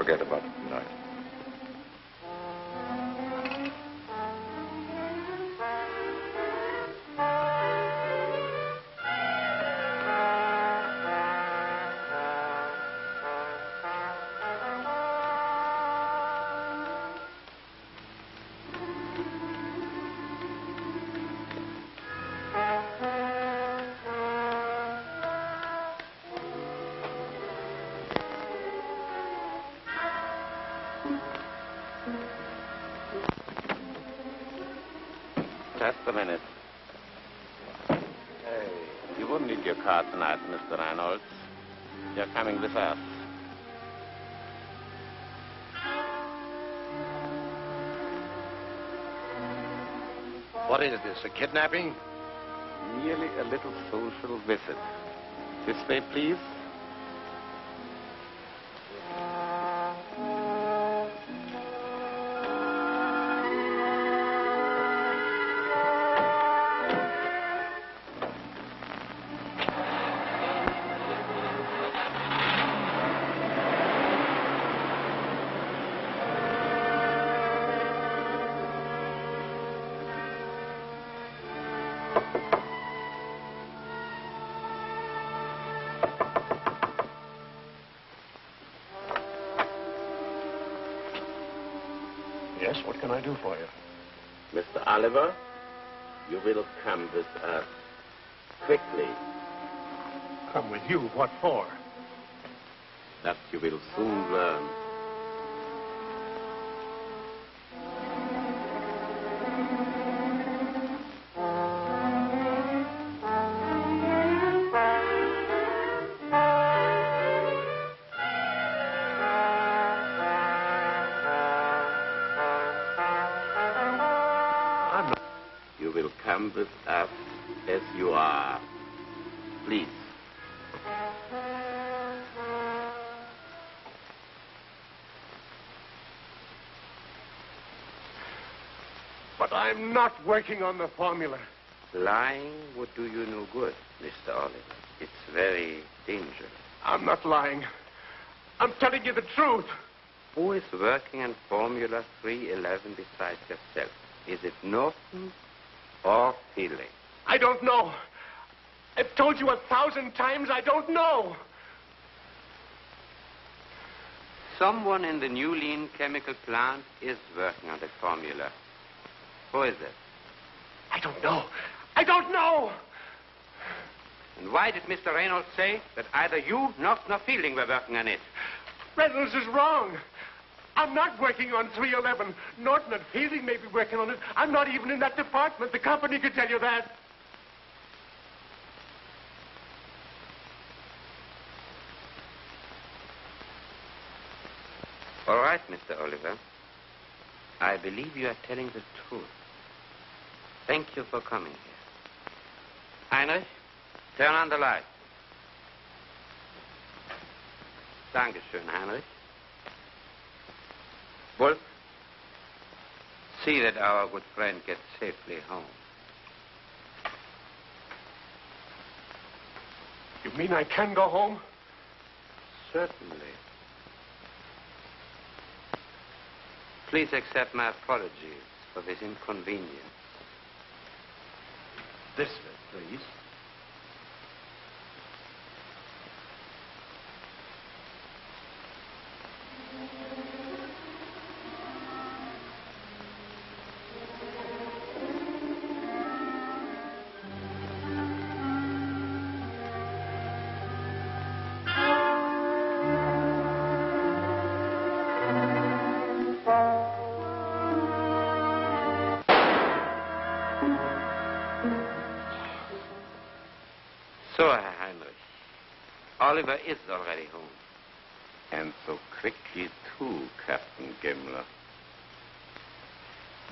Forget about it tonight. Just a minute. Hey, you wouldn't need your car tonight, Mr. Reynolds. You're coming with us. What is this, a kidnapping? Merely a little social visit. This way, please. Yes, what can I do for you? Mr. Oliver, you will come with us. Quickly. Come with you? What for? That you will soon learn. You will come with us as you are. Please. But I'm not working on the formula. Lying would do you no good, Mr. Oliver. It's very dangerous. I'm not lying. I'm telling you the truth. Who is working on Formula 311 besides yourself? Is it Norton or Whalen? I don't know. I've told you 1,000 times I don't know. Someone in the New Lean chemical plant is working on the formula. Who is it? I don't know. I don't know. And why did Mr. Reynolds say that either you, Norton, or Fielding were working on it? Reynolds is wrong. I'm not working on 311. Norton and Fielding may be working on it. I'm not even in that department. The company could tell you that. All right, Mr. Oliver. I believe you are telling the truth. Thank you for coming here. Heinrich, turn on the light. Dankeschön, Heinrich. Wolf, see that our good friend gets safely home. You mean I can go home? Certainly. Please accept my apologies for this inconvenience. This way, please. So, Herr Heinrich, Oliver is already home. And so quickly, too, Captain Gimler.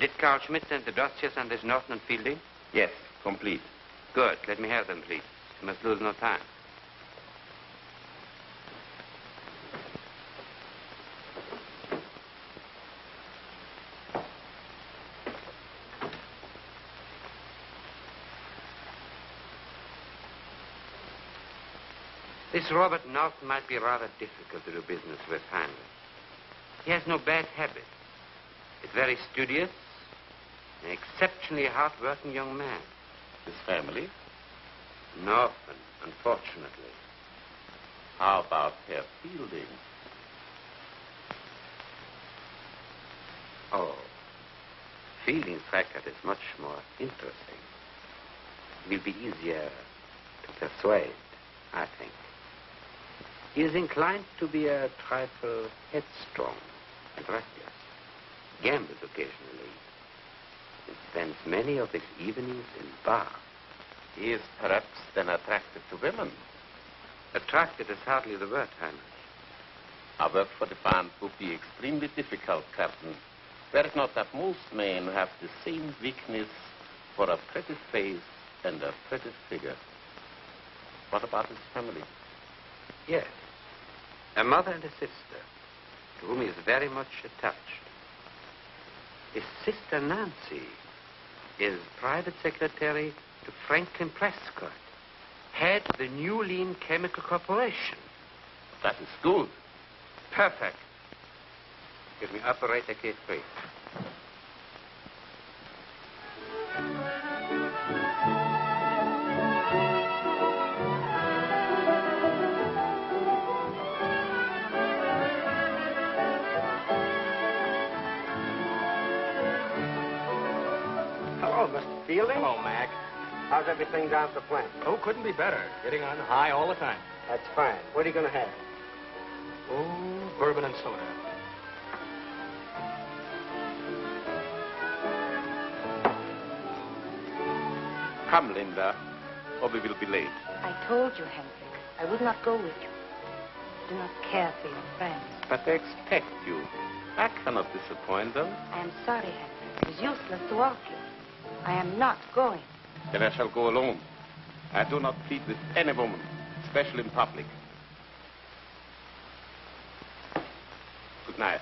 Did Carl Schmidt send the dossiers on this Norton and Fielding? Yes, complete. Good. Let me have them, please. You must lose no time. This Robert Norton might be rather difficult to do business with, Heinrich. He has no bad habits. He's very studious, an exceptionally hard-working young man. His family? No, unfortunately. How about Herr Fielding? Oh, Fielding's record is much more interesting. It will be easier to persuade, I think. He is inclined to be a trifle headstrong and restless, gambles occasionally, and spends many of his evenings in bars. He is perhaps then attracted to women. Attracted is hardly the word, Herman. Our work for the fund would be extremely difficult, Captain. Were it not that most men have the same weakness for a pretty face and a pretty figure. What about his family? Yes. A mother and a sister, to whom he is very much attached. His sister Nancy is private secretary to Franklin Prescott, head of the New Lean Chemical Corporation. That is good. Perfect. Give me operator K3. Hello, Mr. Fielding. Hello, Mac. How's everything down at the plant? Oh, couldn't be better. Getting on high all the time. That's fine. What are you going to have? Oh, bourbon and soda. Come, Linda, or we will be late. I told you, Hendrik, I would not go with you. I do not care for your friends. But they expect you. I cannot disappoint them. I am sorry, Hendrik. It is useless to argue. I am not going. Then I shall go alone. I do not plead with any woman, especially in public. Good night.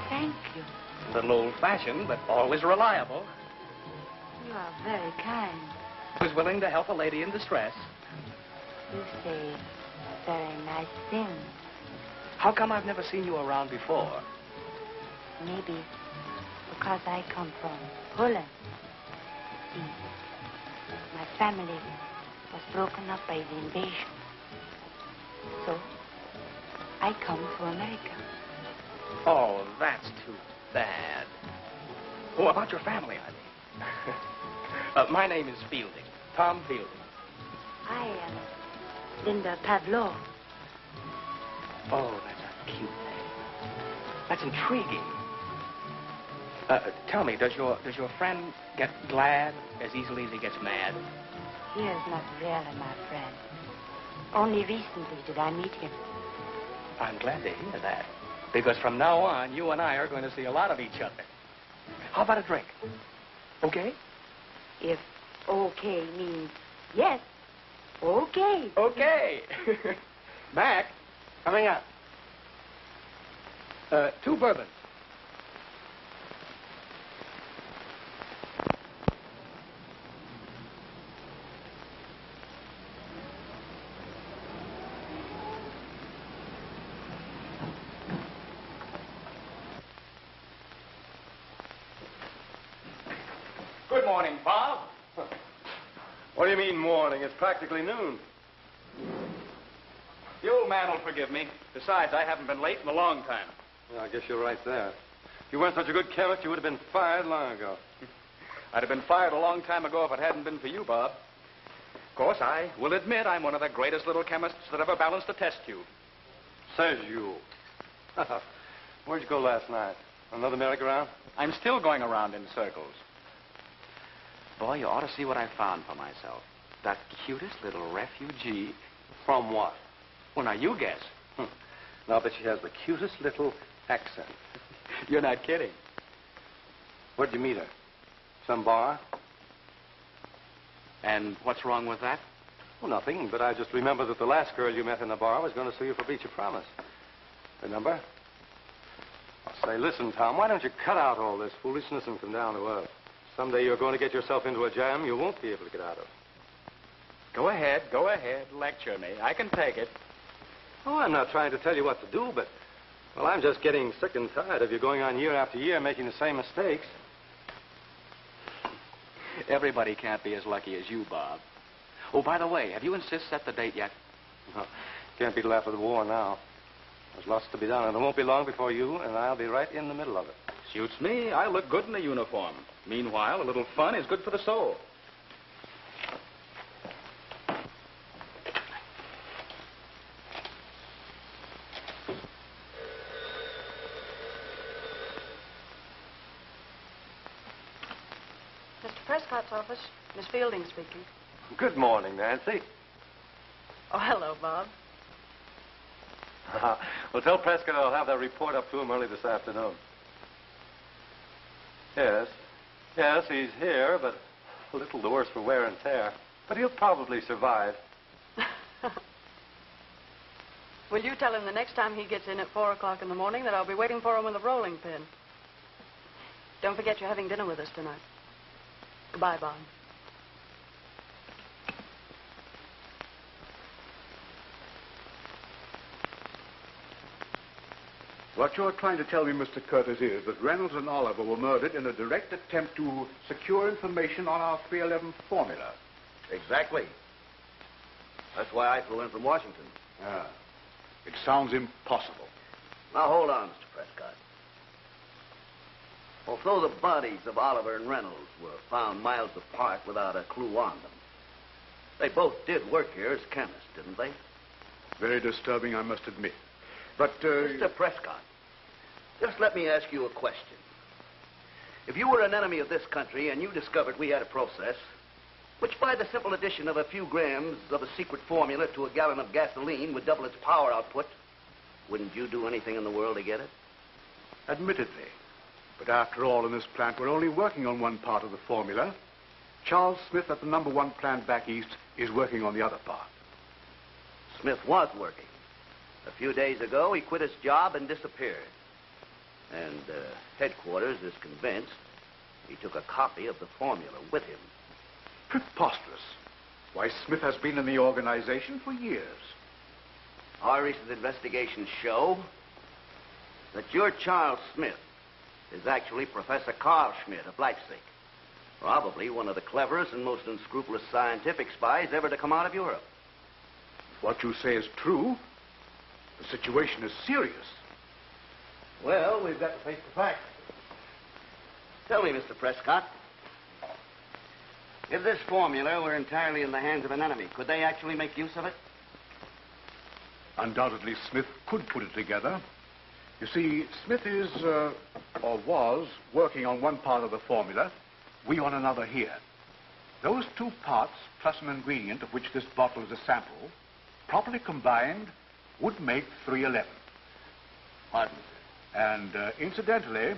Thank you. A little old-fashioned, but always reliable. You are very kind. Was willing to help a lady in distress. You say very nice things. How come I've never seen you around before? Maybe because I come from Poland. See, my family was broken up by the invasion. So, I come to America. Oh, that's too bad. Oh, about your family, I mean. My name is Fielding. Tom Fielding. I am Linda Pavlov. Oh, that's a cute name. That's intriguing. Tell me, does your friend get glad as easily as he gets mad? He is not really my friend. Only recently did I meet him. I'm glad to hear that. Because from now on, you and I are going to see a lot of each other. How about a drink? Okay? If okay means yes, okay. Okay. Mac, Coming up. 2 bourbons. Good morning, Bob. What do you mean morning? It's practically noon. The old man will forgive me. Besides, I haven't been late in a long time. Yeah, I guess you're right there. If you weren't such a good chemist, you would have been fired long ago. I'd have been fired a long time ago if it hadn't been for you, Bob. Of course, I will admit I'm one of the greatest little chemists that ever balanced a test tube. Says you. Where'd you go last night? Another merry-go-round? I'm still going around in circles. Boy, you ought to see what I found for myself. The cutest little refugee. From what? Well, now, you guess. Now, And I'll bet she has the cutest little accent. You're not kidding. Where'd you meet her? Some bar? And what's wrong with that? Well, nothing, but I just remember that the last girl you met in the bar was going to sue you for breach of promise. Remember? I'll say, listen, Tom, why don't you cut out all this foolishness and come down to earth? Someday you're going to get yourself into a jam you won't be able to get out of. Go ahead, lecture me. I can take it. Oh, I'm not trying to tell you what to do, but, well, I'm just getting sick and tired of you going on year after year making the same mistakes. Everybody can't be as lucky as you, Bob. Oh, by the way, have you and Sis set the date yet? No, can't be till after the war now. There's lots to be done, and it won't be long before you and I'll be right in the middle of it. Suits me. I look good in a uniform. Meanwhile, a little fun is good for the soul. Mr. Prescott's office. Miss Fielding speaking. Good morning, Nancy. Oh, hello, Bob. Well, tell Prescott I'll have that report up to him early this afternoon. Yes, he's here, but a little the worse for wear and tear. But he'll probably survive. Will you tell him the next time he gets in at 4 o'clock in the morning that I'll be waiting for him with a rolling pin? Don't forget you're having dinner with us tonight. Goodbye, Bob. What you're trying to tell me, Mr. Curtis, is that Reynolds and Oliver were murdered in a direct attempt to secure information on our 311 formula. Exactly. That's why I flew in from Washington. Ah. It sounds impossible. Now, hold on, Mr. Prescott. Although the bodies of Oliver and Reynolds were found miles apart without a clue on them, they both did work here as chemists, didn't they? Very disturbing, I must admit. But, Mr. Prescott, just let me ask you a question. If you were an enemy of this country and you discovered we had a process which by the simple addition of a few grams of a secret formula to a gallon of gasoline would double its power output, wouldn't you do anything in the world to get it? admittedly. But after all, in this plant, we're only working on one part of the formula. Charles Smith at the #1 plant back east is working on the other part. Smith was working. A few days ago, he quit his job and disappeared. And headquarters is convinced he took a copy of the formula with him. Preposterous. Why, Smith has been in the organization for years. Our recent investigations show that your Charles Smith is actually Professor Carl Schmidt of Leipzig. Probably one of the cleverest and most unscrupulous scientific spies ever to come out of Europe. If what you say is true, the situation is serious. Well, we've got to face the facts. Tell me, Mr. Prescott, if this formula were entirely in the hands of an enemy, could they actually make use of it? Undoubtedly, Smith could put it together. You see, Smith is, or was, working on one part of the formula, we on another here. Those two parts, plus an ingredient of which this bottle is a sample, properly combined, would make 311. Pardon me, sir. And incidentally,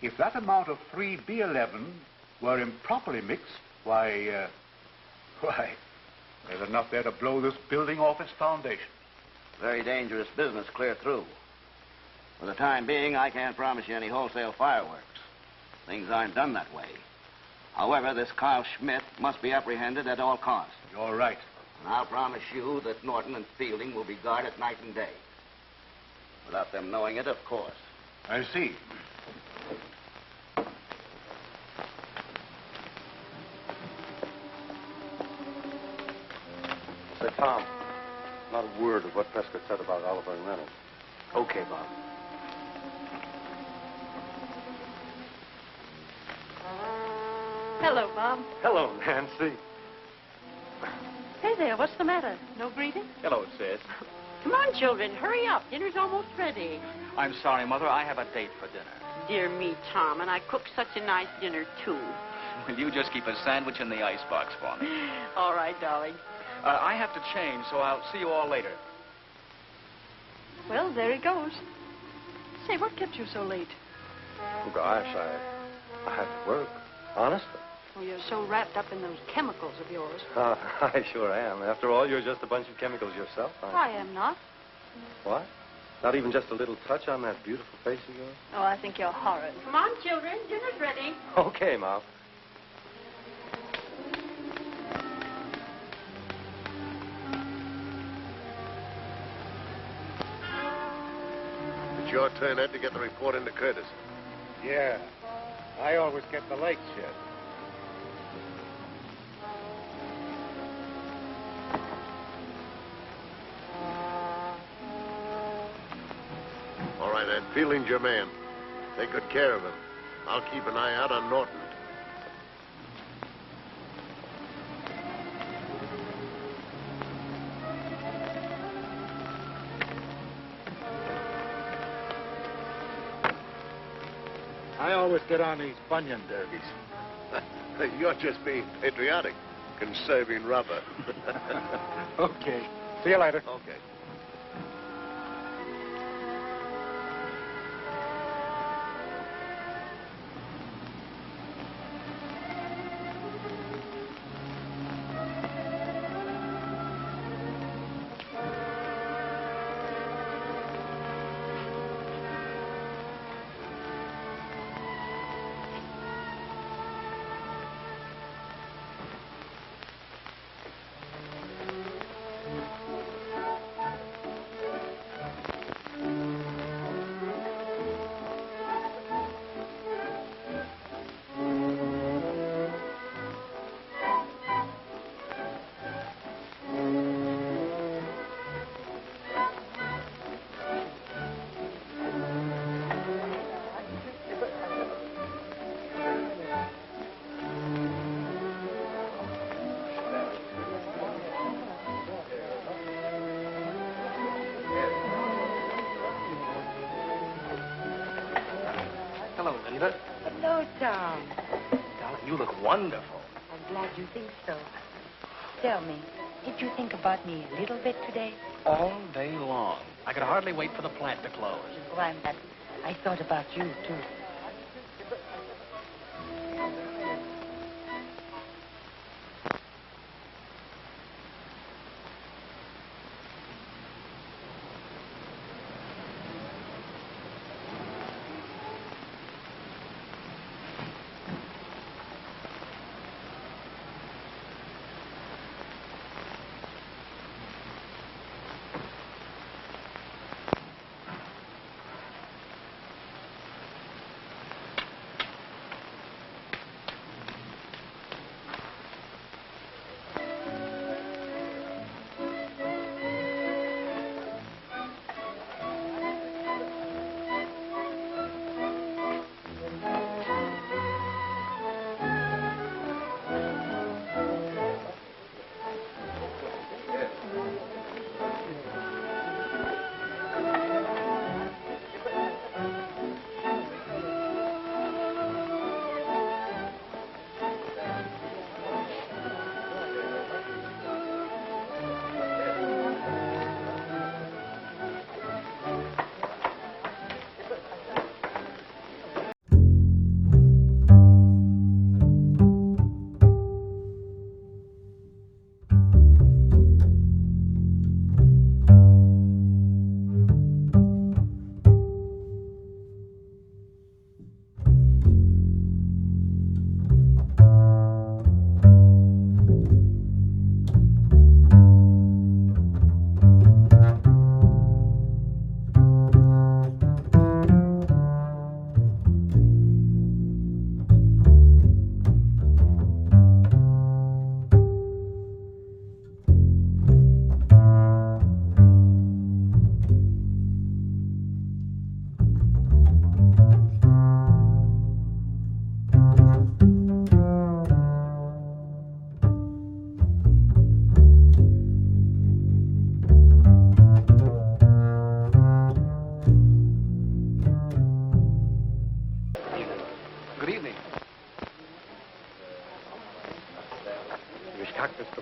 if that amount of 3B11 were improperly mixed, why, there's enough there to blow this building off its foundation. Very dangerous business clear through. For the time being, I can't promise you any wholesale fireworks. Things aren't done that way. However, this Carl Schmidt must be apprehended at all costs. You're right. And I'll promise you that Norton and Fielding will be guarded night and day. Without them knowing it, of course. I see. Say, Tom, not a word of what Prescott said about Oliver and Reynolds. Okay, Bob. Hello, Bob. Hello, Nancy. Hey there, what's the matter? No greeting? Hello, Sis. Come on, children, hurry up. Dinner's almost ready. I'm sorry, Mother. I have a date for dinner. Dear me, Tom, and I cooked such a nice dinner, too. Will you just keep a sandwich in the icebox for me? All right, darling. I have to change, so I'll see you all later. Well, there he goes. Say, what kept you so late? Oh, gosh, I had to work. Honestly. Well, you're so wrapped up in those chemicals of yours. I sure am. After all, you're just a bunch of chemicals yourself, aren't you? I am not. What? Not even just a little touch on that beautiful face of yours? Oh, I think you're horrid. Come on, children. Dinner's ready. Okay, Mom. It's your turn, Ed, to get the report into Curtis. Yeah. I always get the late shift. All right, Ed. Fielding's your man. Take good care of him. I'll keep an eye out on Norton. I always get on these bunion derbies. You're just being patriotic, conserving rubber. Okay. See you later. Okay. Hello, Linda. Hello, Tom. Darling, you look wonderful. I'm glad you think so. Tell me, did you think about me a little bit today? All day long. I could hardly wait for the plant to close. Oh, I'm glad. I thought about you, too.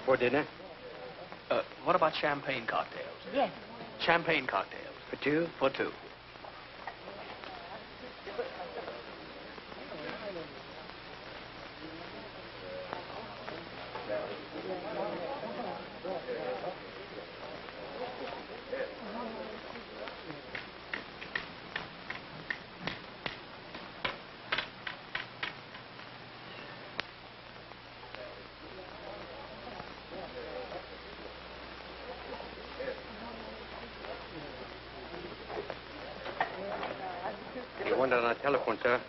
For dinner? What about champagne cocktails? Yes. Champagne cocktails. For two? For two. You wanted on the telephone, sir?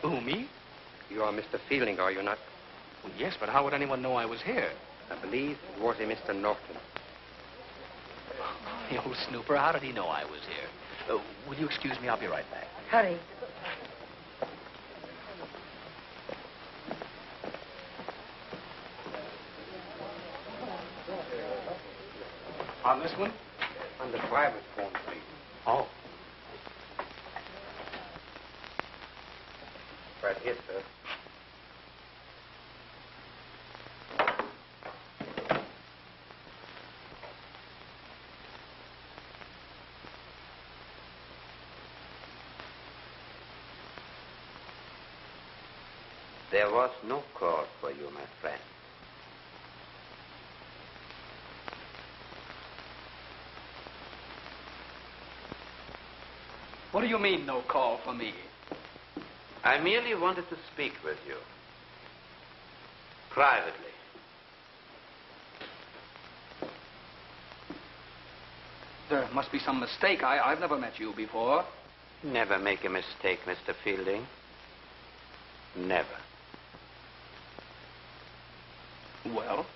Who, me? You are Mr. Fielding, are you not? Well, yes, but how would anyone know I was here? I believe it was a Mr. Norton. The old snooper, how did he know I was here? Will you excuse me? I'll be right back. Hurry. On this one? On the private phone, please. Oh. Right here, sir. There was no call for you, my friend. What do you mean, no call for me? I merely wanted to speak with you. Privately. There must be some mistake. I've never met you before. Never make a mistake, Mr. Fielding. Never. Well?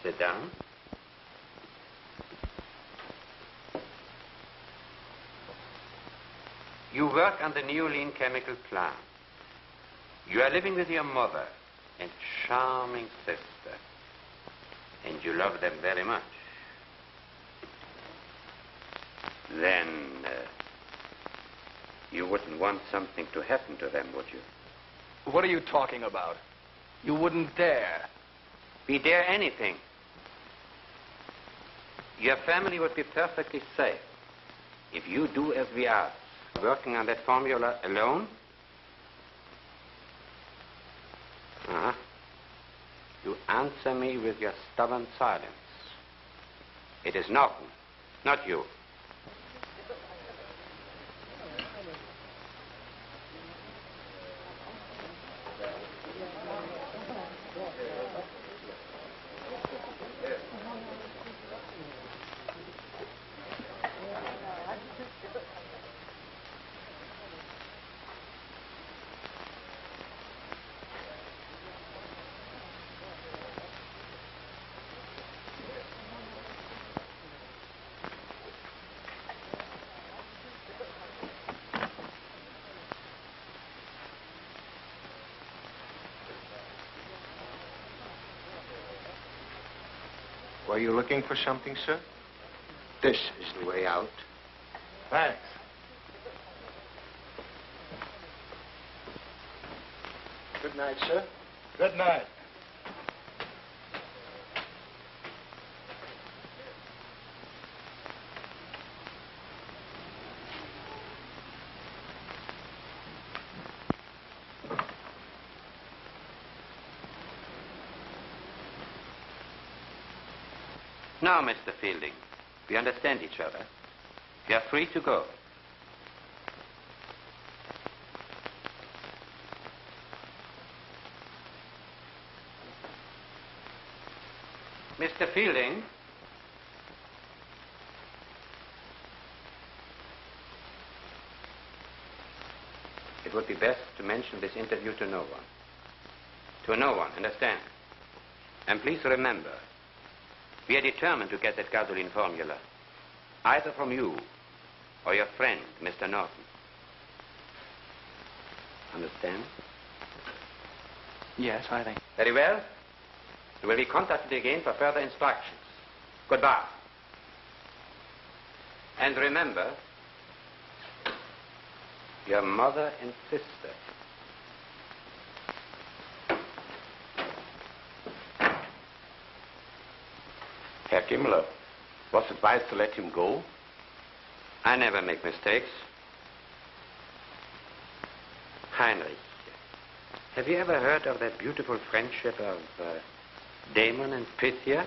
Sit down. You work on the New Lean chemical plant. You are living with your mother and charming sister. And you love them very much. Then, you wouldn't want something to happen to them, would you? What are you talking about? You wouldn't dare. We dare anything. Your family would be perfectly safe if you do as we ask. Working on that formula alone? Uh-huh. You answer me with your stubborn silence. It is Norton, not you. Were you looking for something, sir? This is the way out. Thanks. Good night, sir. Good night. Now, Mr. Fielding, we understand each other. You are free to go. Mr. Fielding? It would be best to mention this interview to no one. To no one, understand? And please remember, we are determined to get that gasoline formula, either from you or your friend, Mr. Norton. Understand? Yes, I think. Very well. You will be contacted again for further instructions. Goodbye. And remember, your mother and sister. Herr Gimmler, was it wise to let him go? I never make mistakes. Heinrich, have you ever heard of that beautiful friendship of Damon and Pythia?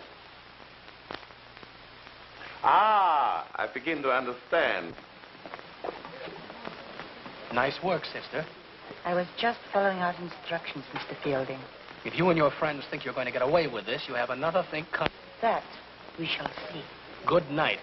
Ah, I begin to understand. Nice work, sister. I was just following out instructions, Mr. Fielding. If you and your friends think you're going to get away with this, you have another thing coming. That we shall see. Good night.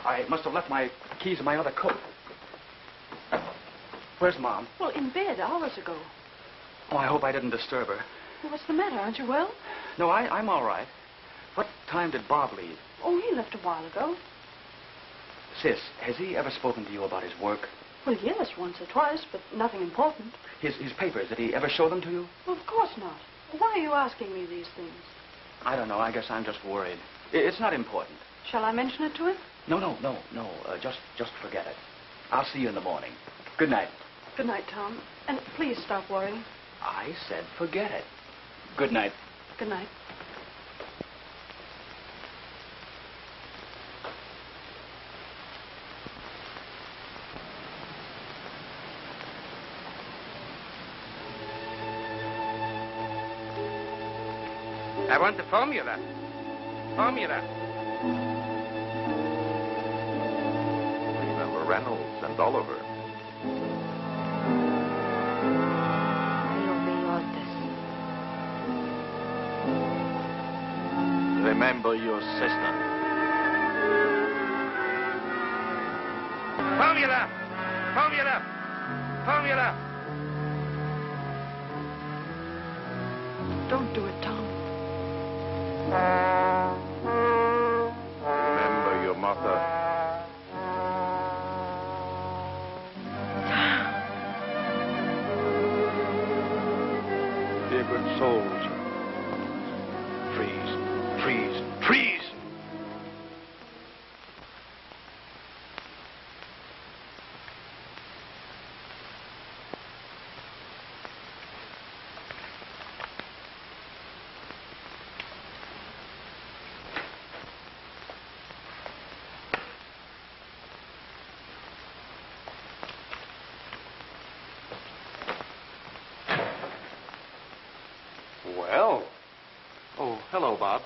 I must have left my keys in my other coat. Where's Mom? Well, in bed hours ago. Oh, I hope I didn't disturb her. Well, what's the matter? Aren't you well? No, I'm all right. What time did Bob leave? Oh, he left a while ago. Sis, has he ever spoken to you about his work? Well, yes, once or twice, but nothing important. His papers, did he ever show them to you? Well, of course not. Why are you asking me these things? I don't know. I guess I'm just worried. It's not important. Shall I mention it to him? No. Just forget it. I'll see you in the morning. Good night. Good night, Tom. And please stop worrying. I said forget it. Good night. Good night. I want the formula. Formula. Remember Reynolds and Oliver. I obey orders. Remember your sister. Formula. Formula. Formula. Don't do it, Tom. Remember your mother. Be a good soldier. Freeze. Freeze. Freeze! Hello, Bob.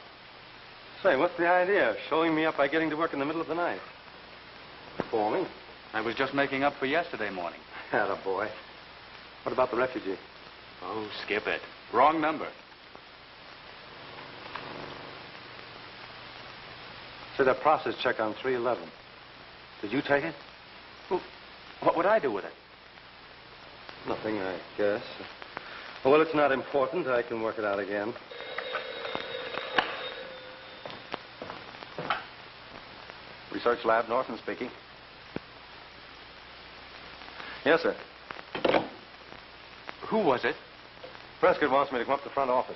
Say, what's the idea of showing me up by getting to work in the middle of the night? Forming? I was just making up for yesterday morning. Attaboy. What about the refugee? Oh, skip it. Wrong number. Say, that process check on 311. Did you take it? Well, what would I do with it? Nothing, I guess. Well, it's not important. I can work it out again. Research Lab, Norton speaking. Yes, sir. Who was it? Prescott wants me to come up to the front office.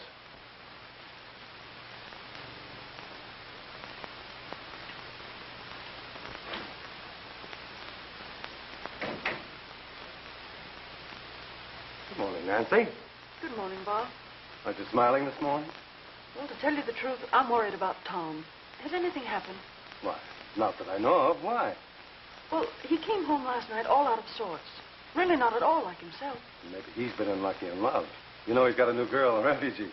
Good morning, Nancy. Good morning, Bob. Aren't you smiling this morning? Well, to tell you the truth, I'm worried about Tom. Has anything happened? Why, not that I know of. Why? Well, he came home last night all out of sorts. Really not at all like himself. Maybe he's been unlucky in love. You know he's got a new girl, a refugee.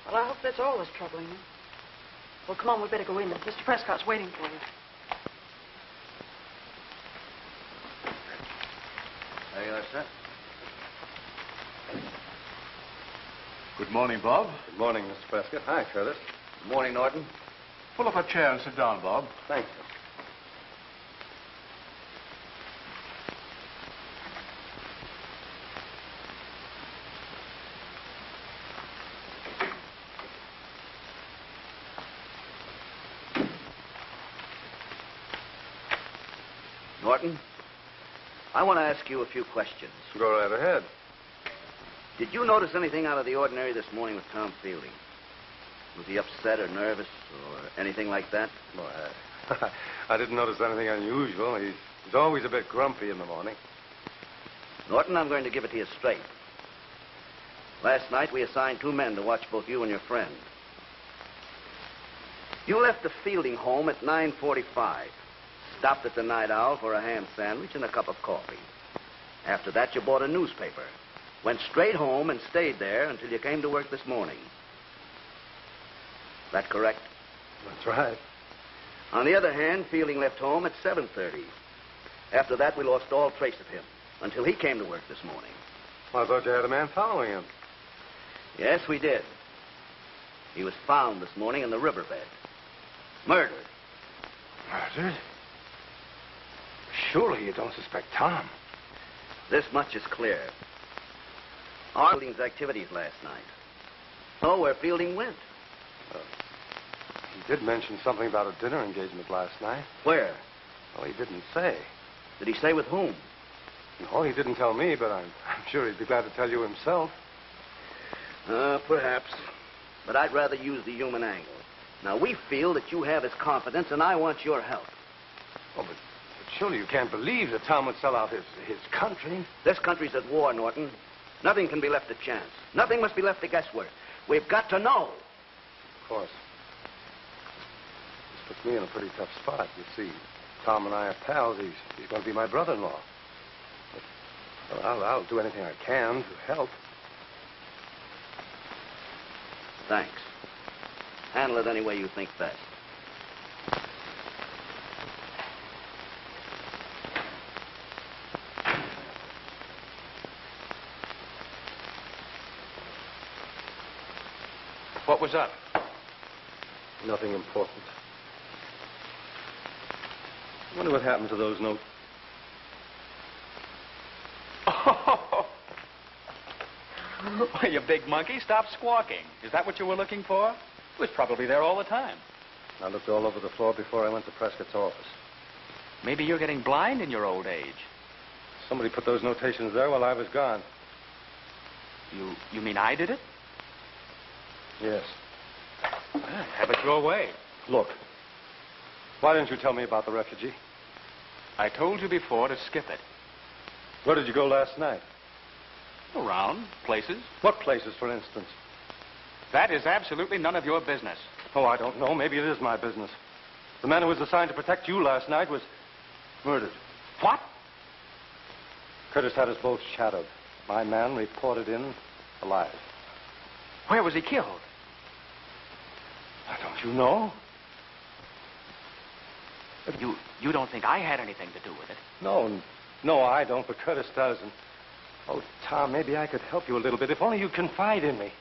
Well, I hope that's all that's troubling him. Well, come on, we better go in. Mr. Prescott's waiting for you. There you are, sir. Good morning, Bob. Good morning, Mr. Prescott. Hi, Curtis. Good morning, Norton. Pull up a chair and sit down, Bob. Thanks. Norton, I want to ask you a few questions. Go right ahead. Did you notice anything out of the ordinary this morning with Tom Fielding? Was he upset or nervous or anything like that? Well, I didn't notice anything unusual. He's always a bit grumpy in the morning. Norton, I'm going to give it to you straight. Last night, we assigned 2 men to watch both you and your friend. You left the Fielding home at 9:45. Stopped at the Night Owl for a ham sandwich and a cup of coffee. After that, you bought a newspaper. Went straight home and stayed there until you came to work this morning. Is that correct? That's right. On the other hand, Fielding left home at 7:30. After that, we lost all trace of him until he came to work this morning. Well, I thought you had a man following him. Yes, we did. He was found this morning in the riverbed. Murdered. Murdered? Surely you don't suspect Tom. This much is clear. Our Fielding's activities last night. Oh, where Fielding went. He did mention something about a dinner engagement last night. Where? Well, he didn't say. Did he say with whom? No, he didn't tell me, but I'm sure he'd be glad to tell you himself. Perhaps. But I'd rather use the human angle. Now, we feel that you have his confidence, and I want your help. Oh, but surely you can't believe that Tom would sell out his country. This country's at war, Norton. Nothing can be left to chance. Nothing must be left to guesswork. We've got to know. Of course. This puts me in a pretty tough spot. You see, Tom and I are pals. He's going to be my brother-in-law. But, well, I'll do anything I can to help. Thanks. Handle it any way you think best. What was up? Nothing important. I wonder what happened to those notes. Why, you big monkey, stop squawking. Is that what you were looking for? It was probably there all the time. I looked all over the floor before I went to Prescott's office. Maybe you're getting blind in your old age. Somebody put those notations there while I was gone. You mean I did it? Yes. Well, have it your way. Look, why didn't you tell me about the refugee? I told you before to skip it. Where did you go last night? Around, places. What places, for instance? That is absolutely none of your business. Oh, I don't know. Maybe it is my business. The man who was assigned to protect you last night was murdered. What? Curtis had us both shadowed. My man reported in alive. Where was he killed? Don't you know? You don't think I had anything to do with it? No, I don't, but Curtis does. And, oh, Tom, maybe I could help you a little bit, if only you'd confide in me.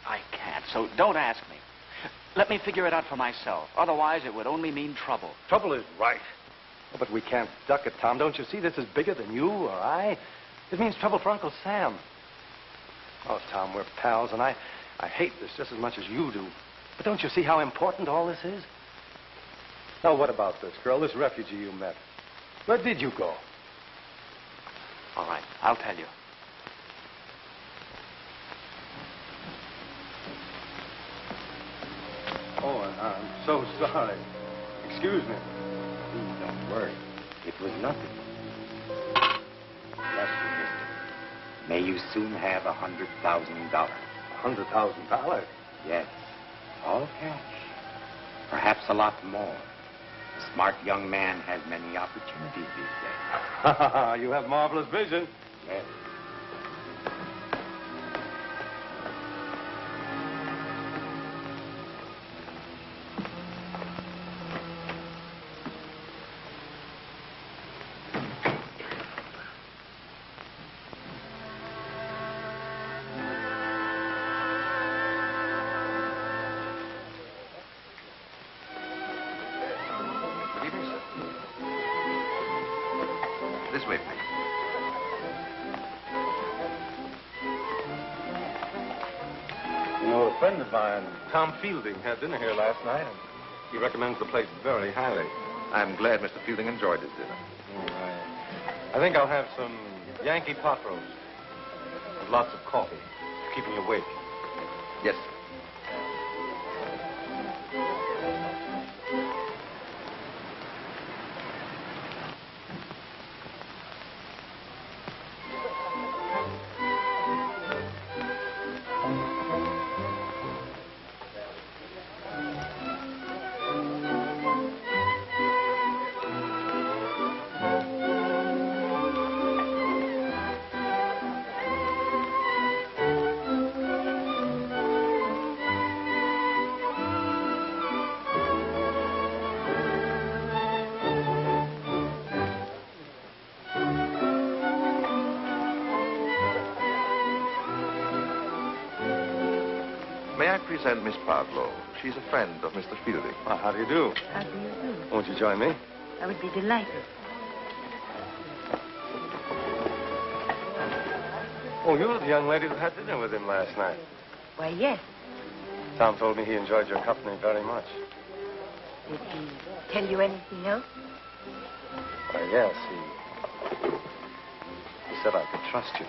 I can't, so don't ask me. Let me figure it out for myself. Otherwise, it would only mean trouble. Trouble is right. Oh, but we can't duck it, Tom. Don't you see this is bigger than you or I? It means trouble for Uncle Sam. Oh, Tom, we're pals, and I hate this just as much as you do. But don't you see how important all this is? Now, what about this girl, this refugee you met? Where did you go? All right, I'll tell you. Oh, I'm so sorry. Excuse me. Don't worry. It was nothing. Bless you, mister. May you soon have $100,000. $100,000? Yes. All cash. Perhaps a lot more. A smart young man has many opportunities these days. You have marvelous vision. Yes. This way, please. You know, a friend of mine, Tom Fielding, had dinner here last night, and he recommends the place very highly. I'm glad Mr. Fielding enjoyed his dinner. All right. I think I'll have some Yankee pot roast with lots of coffee to keep me awake. Yes, sir. May I present Miss Pablo? She's a friend of Mr. Fielding. Well, how do you do? How do you do? Won't you join me? I would be delighted. Oh, you're the young lady that had dinner with him last night. Why, yes. Tom told me he enjoyed your company very much. Did he tell you anything else? Why, yes, he said I could trust you.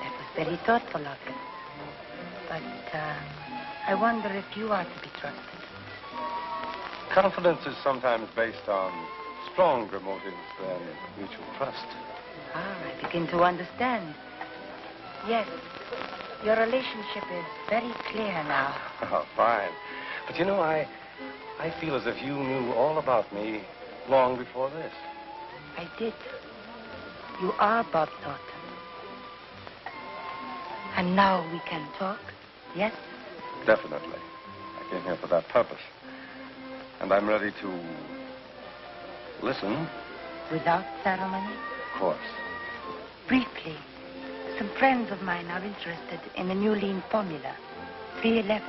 That was very thoughtful of him. But I wonder if you are to be trusted. Confidence is sometimes based on stronger motives than mutual trust. Ah, I begin to understand. Yes, your relationship is very clear now. Oh, fine. But you know, I feel as if you knew all about me long before this. I did. You are Bob Thornton. And now we can talk, yes? Definitely. I came here for that purpose. And I'm ready to listen. Without ceremony? Of course. Briefly, some friends of mine are interested in the new lean formula, 311.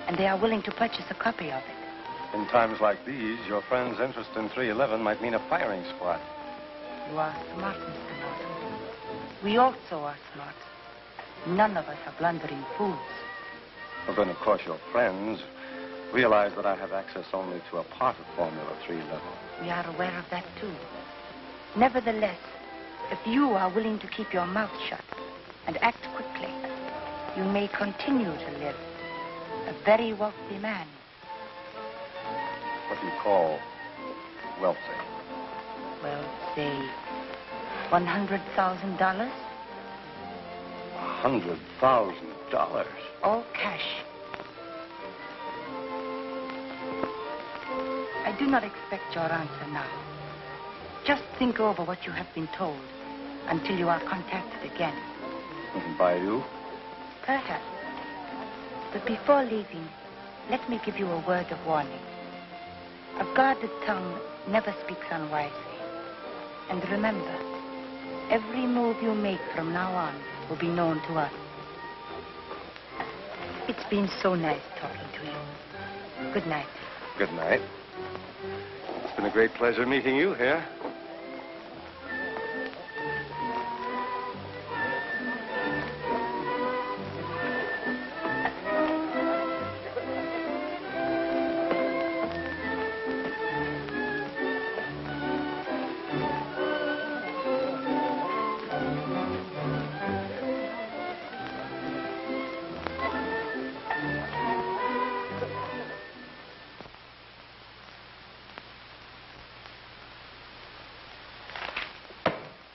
And they are willing to purchase a copy of it. In times like these, your friend's interest in 311 might mean a firing squad. You are smart, Mr. Norton. We also are smart. None of us are blundering fools. Well, then, of course, your friends realize that I have access only to a part of Formula 311. We are aware of that, too. Nevertheless, if you are willing to keep your mouth shut and act quickly, you may continue to live a very wealthy man. What do you call wealthy? Well, say $100,000. $100,000? All cash. I do not expect your answer now. Just think over what you have been told until you are contacted again. By you? Perhaps. But before leaving, let me give you a word of warning. A guarded tongue never speaks unwisely. And remember, every move you make from now on will be known to us. It's been so nice talking to you. Good night. Good night. It's been a great pleasure meeting you here.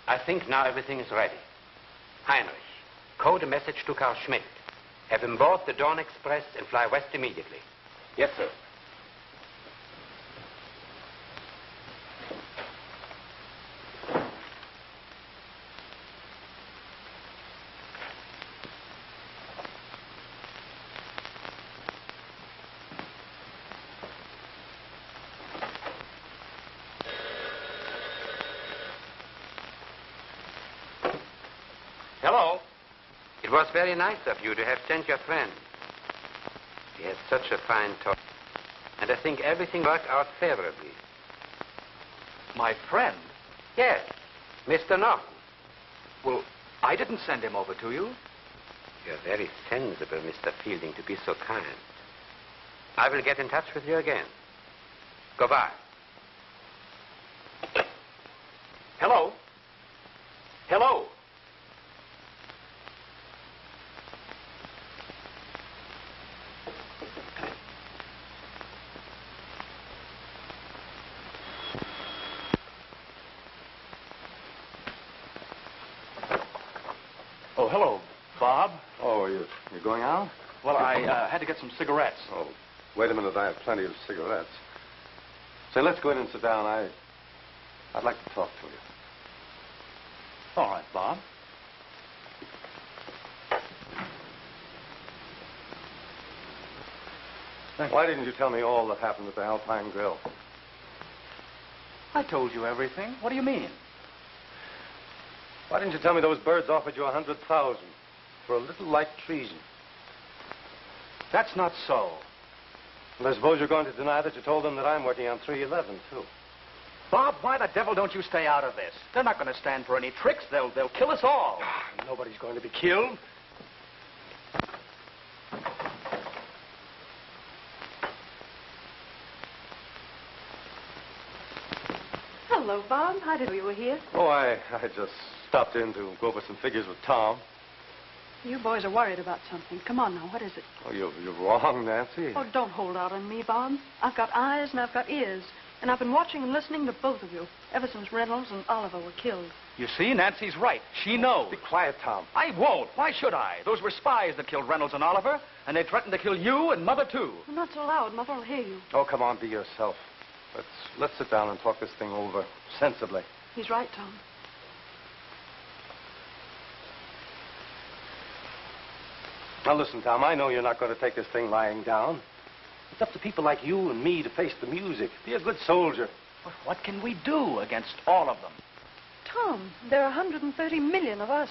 I think now everything is ready. Heinrich, code a message to Carl Schmidt. Have him board the Dawn Express and fly west immediately. Yes, sir. Hello. It was very nice of you to have sent your friend. He had such a fine talk. And I think everything worked out favorably. My friend? Yes, Mr. Norton. Well, I didn't send him over to you. You're very sensible, Mr. Fielding, to be so kind. I will get in touch with you again. Goodbye. Hello. Hello. Oh, hello, Bob. Oh, you're going out? Well, I had to get some cigarettes. Oh, wait a minute. I have plenty of cigarettes. Say, let's go in and sit down. I'd like to talk to you. All right, Bob. Why didn't you tell me all that happened at the Alpine Grill? I told you everything. What do you mean? Why didn't you tell me those birds offered you $100,000 for a little light treason? That's not so. And I suppose you're going to deny that you told them that I'm working on 311, too. Bob, why the devil don't you stay out of this? They're not going to stand for any tricks. They'll kill us all. Nobody's going to be killed. Hello, Bob. How did you were here? Oh, I just stopped in to go over some figures with Tom. You boys are worried about something. Come on now. What is it? Oh, you're wrong, Nancy. Oh, don't hold out on me, Bob. I've got eyes and I've got ears. And I've been watching and listening to both of you ever since Reynolds and Oliver were killed. You see, Nancy's right. She knows. Be quiet, Tom. I won't. Why should I? Those were spies that killed Reynolds and Oliver, and they threatened to kill you and Mother, too. Well, not so loud. Mother will hear you. Oh, come on, be yourself. Let's sit down and talk this thing over sensibly. He's right, Tom. Now, listen, Tom, I know you're not going to take this thing lying down. It's up to people like you and me to face the music. Be a good soldier. But what can we do against all of them? Tom, there are 130 million of us.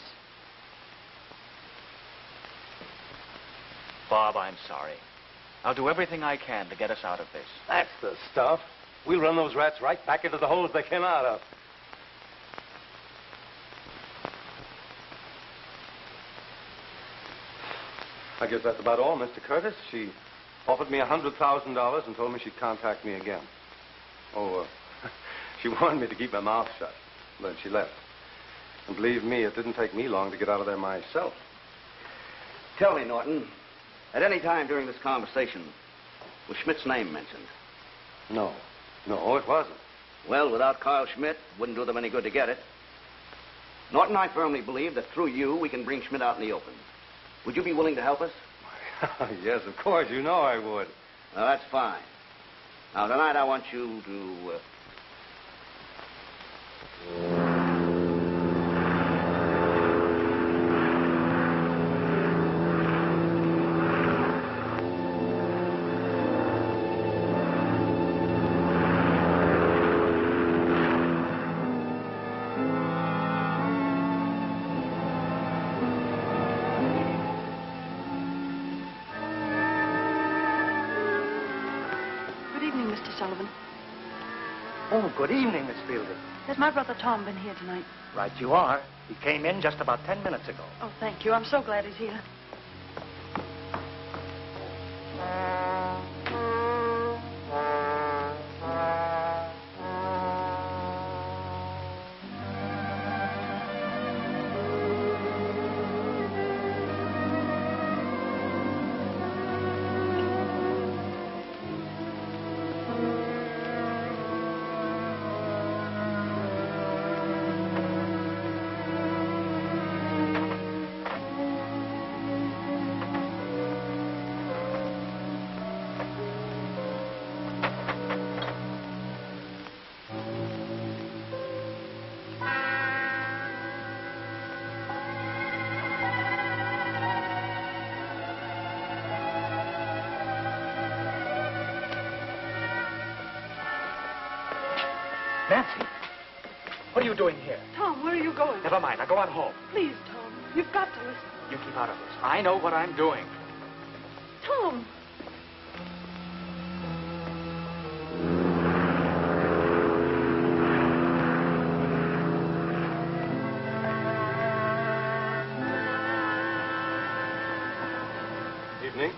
Bob, I'm sorry. I'll do everything I can to get us out of this. That's the stuff. We'll run those rats right back into the holes they came out of. I guess that's about all, Mr. Curtis. She offered me $100,000 and told me she'd contact me again. Oh, she warned me to keep my mouth shut. Then she left. And believe me, it didn't take me long to get out of there myself. Tell me, Norton, at any time during this conversation, was Schmidt's name mentioned? No, it wasn't. Well, without Carl Schmidt, wouldn't do them any good to get it. Norton, I firmly believe that through you, we can bring Schmidt out in the open. Would you be willing to help us? Yes, of course. You know I would. Well, that's fine. Now, tonight I want you to... Mr. Sullivan. Oh, good evening, Miss Fielding. Has my brother Tom been here tonight? Right you are. He came in just about 10 minutes ago. Oh, thank you. I'm so glad he's here. Nancy, what are you doing here? Tom, where are you going? Never mind. Now go on home. Please, Tom. You've got to listen. You keep out of this. I know what I'm doing. Tom! Evening.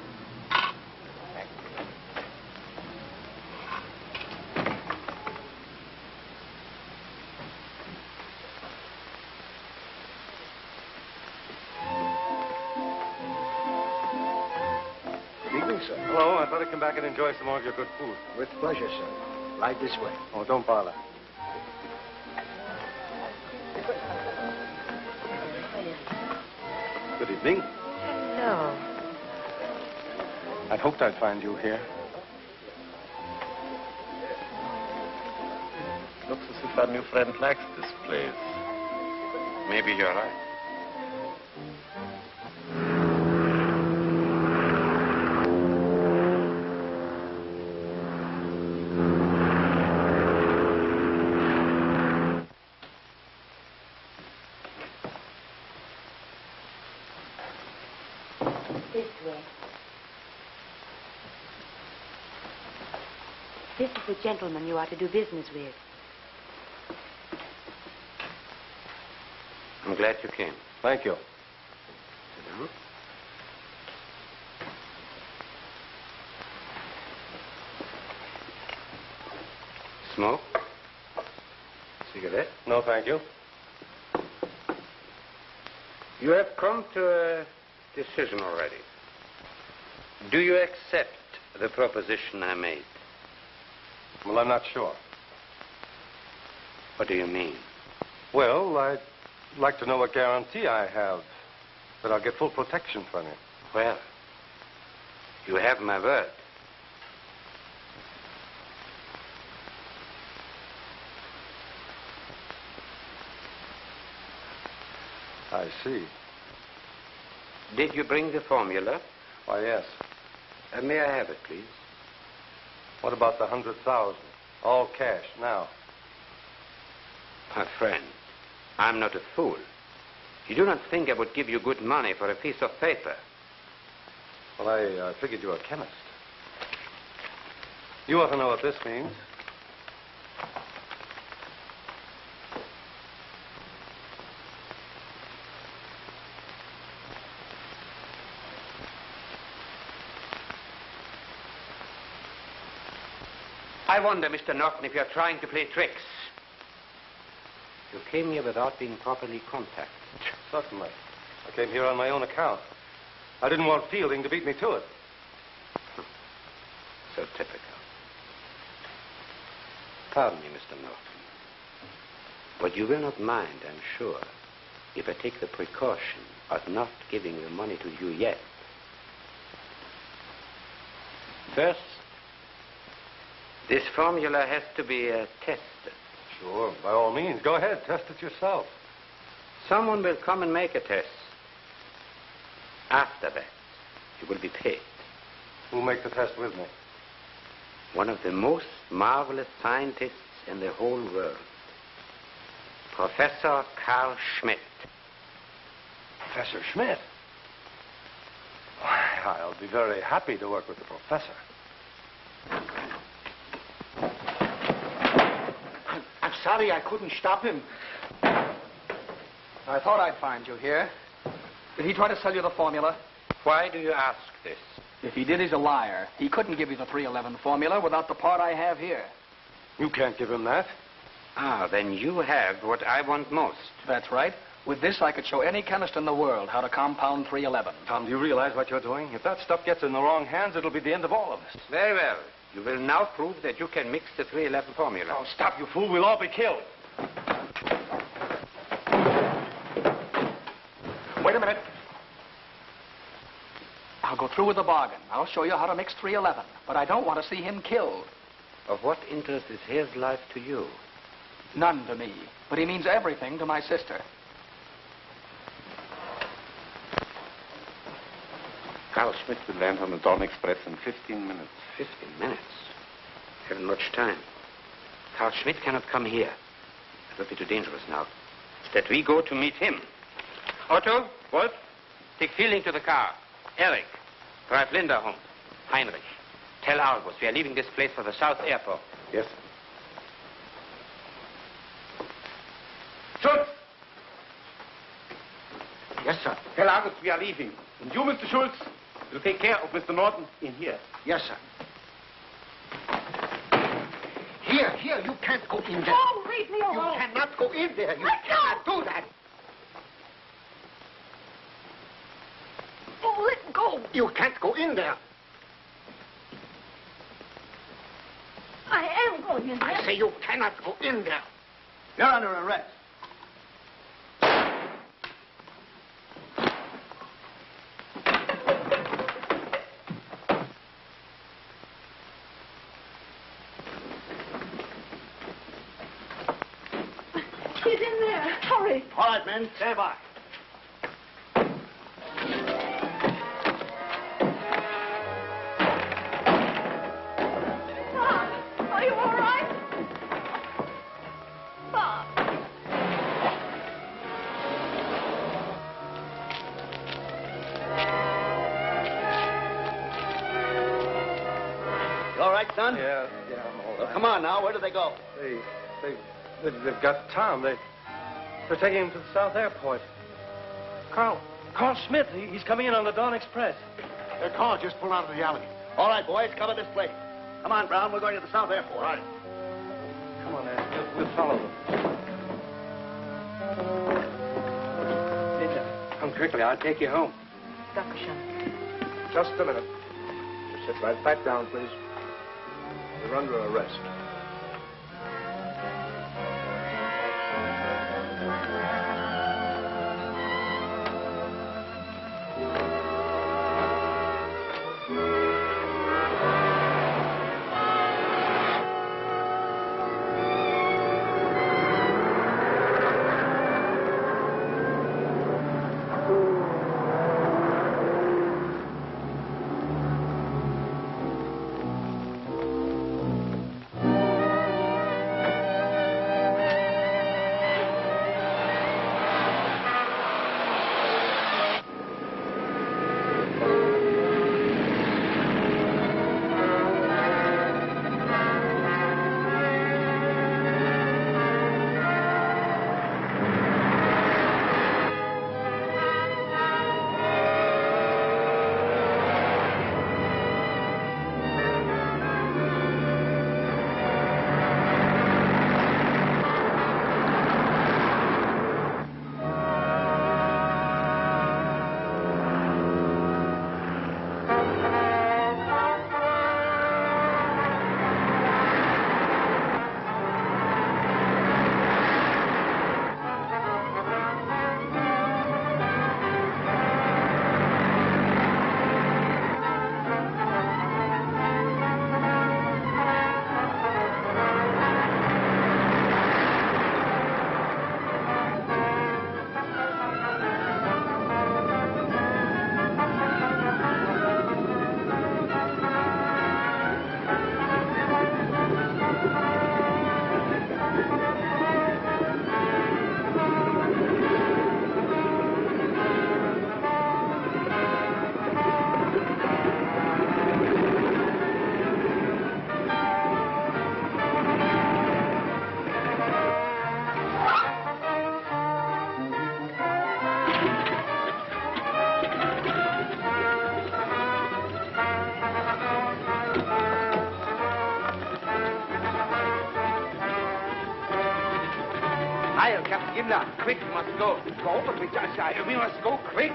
Sir. Hello, I thought I'd come back and enjoy some more of your good food. With pleasure, sir. Right this way. Oh, don't bother. Good evening. Hello. I'd hoped I'd find you here. Looks as if our new friend likes this place. Maybe you're right. This way. This is the gentleman you are to do business with. I'm glad you came. Thank you. Sit down. Smoke? Cigarette? No, thank you. You have come to a decision already. Do you accept the proposition I made? Well, I'm not sure. What do you mean? Well, I'd like to know what guarantee I have that I'll get full protection from you. Well, you have my word. I see. Did you bring the formula? Why, yes. May I have it, please? What about the 100,000? All cash, now. My friend, I'm not a fool. You do not think I would give you good money for a piece of paper. Well, I figured you were a chemist. You ought to know what this means. I wonder, Mr. Norton, if you're trying to play tricks. You came here without being properly contacted. Certainly. I came here on my own account. I didn't want Fielding to beat me to it. So typical. Pardon me, Mr. Norton. But you will not mind, I'm sure, if I take the precaution of not giving the money to you yet. First, this formula has to be tested. Sure, by all means. Go ahead, test it yourself. Someone will come and make a test. After that, you will be paid. Who'll make the test with me? One of the most marvelous scientists in the whole world. Professor Carl Schmidt. Professor Schmidt? Why, I'll be very happy to work with the professor. sorry I couldn't stop him. I thought I'd find you here. Did he try to sell you the formula? Why do you ask this? If he did, he's a liar. He couldn't give you the 311 formula without the part I have here. You can't give him that. Ah, then you have what I want most. That's right. With this, I could show any chemist in the world how to compound 311. Tom, do you realize what you're doing? If that stuff gets in the wrong hands, it'll be the end of all of us. Very well. You will now prove that you can mix the 311 formula. Oh, stop, you fool. We'll all be killed. Wait a minute. I'll go through with the bargain. I'll show you how to mix 311. But I don't want to see him killed. Of what interest is his life to you? None to me. But he means everything to my sister. Carl Schmidt will land on the Dawn Express in 15 minutes. 15 minutes? Haven't much time. Carl Schmidt cannot come here. It would be too dangerous now. Instead, we go to meet him. Otto, Walt, take Fielding to the car. Eric, drive Linda home. Heinrich, tell Albus we are leaving this place for the South Airport. Yes. Schultz! Yes, sir. Tell Albus we are leaving. And you, Mr. Schultz, will take care of Mr. Norton in here. Yes, sir. Here, you can't go in there. Oh, leave me alone. You cannot go in there. You Let go. cannot do that. Oh, let go. You can't go in there. I am going in there. I say you cannot go in there. You're under arrest. He's in there. Hurry. All right, men, stand by. Bob, are you all right? Bob. You all right, son? Yeah, I'm all Well, right. come on now. Where do they go? They've got Tom. They're taking him to the South Airport. Carl Schmidt, he's coming in on the Dawn Express. Their car just pulled out of the alley. All right, boys, cover this place. Come on, Brown. We're going to the South Airport. All right. Come on, Ed. We'll follow them. Come quickly. I'll take you home. Dankeschön. Just a minute. You sit right back down, please. You're under arrest. Heil, Captain Gimler. Quick, we must go. Go? But we must go quick.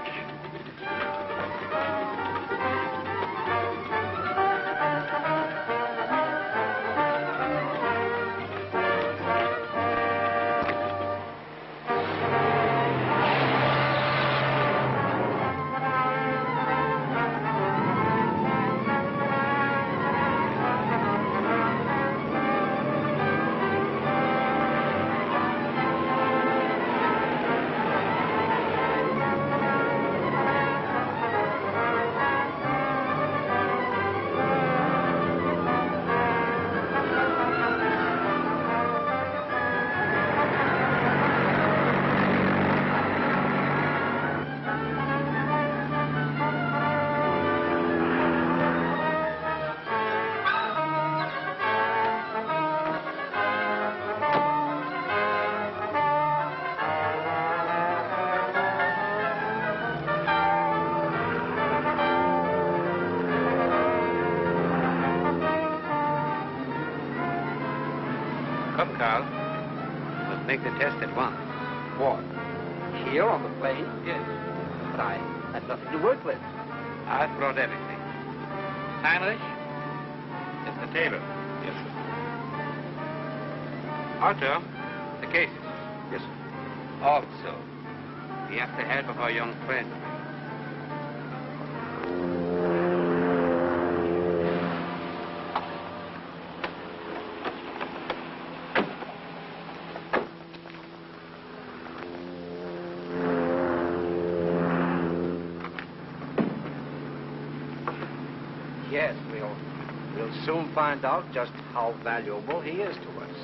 Come, Carl. Let's make the test at once. What? Here on the plane? Yes. But I had nothing to work with. I've brought everything. Heinrich? It's the table. Yes, sir. Otto, the cases. Yes, sir. Also, we have the help of our young friend. Yes, we'll soon find out just how valuable he is to us.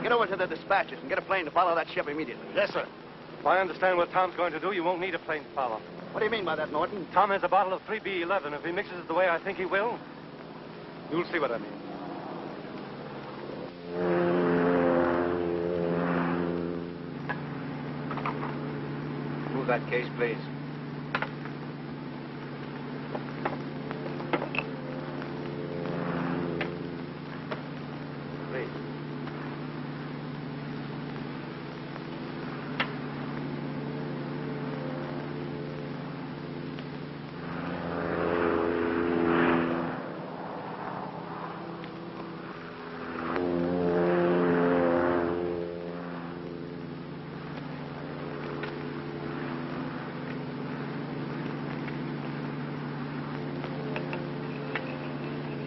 Get over to the dispatches and get a plane to follow that ship immediately. Yes, sir. If I understand what Tom's going to do, you won't need a plane to follow. What do you mean by that, Norton? Tom has a bottle of 3B11. If he mixes it the way I think he will, you'll see what I mean. Move that case, please. Please.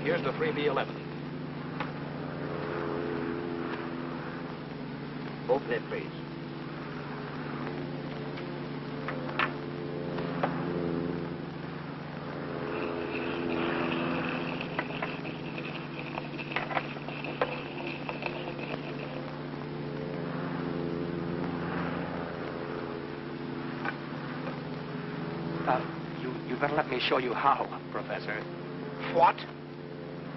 Here's the 3B11. Open it, please. You better let me show you how, Professor. What?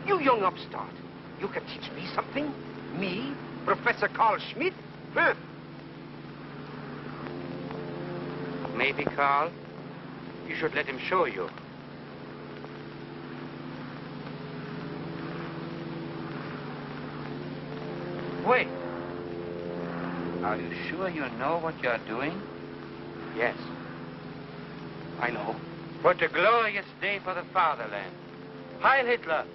You young upstart. You can teach me something? Me? Professor Carl Schmidt? Huh? Maybe, Carl, you should let him show you. Wait. Are you sure you know what you're doing? Yes. I know. What a glorious day for the fatherland. Heil Hitler!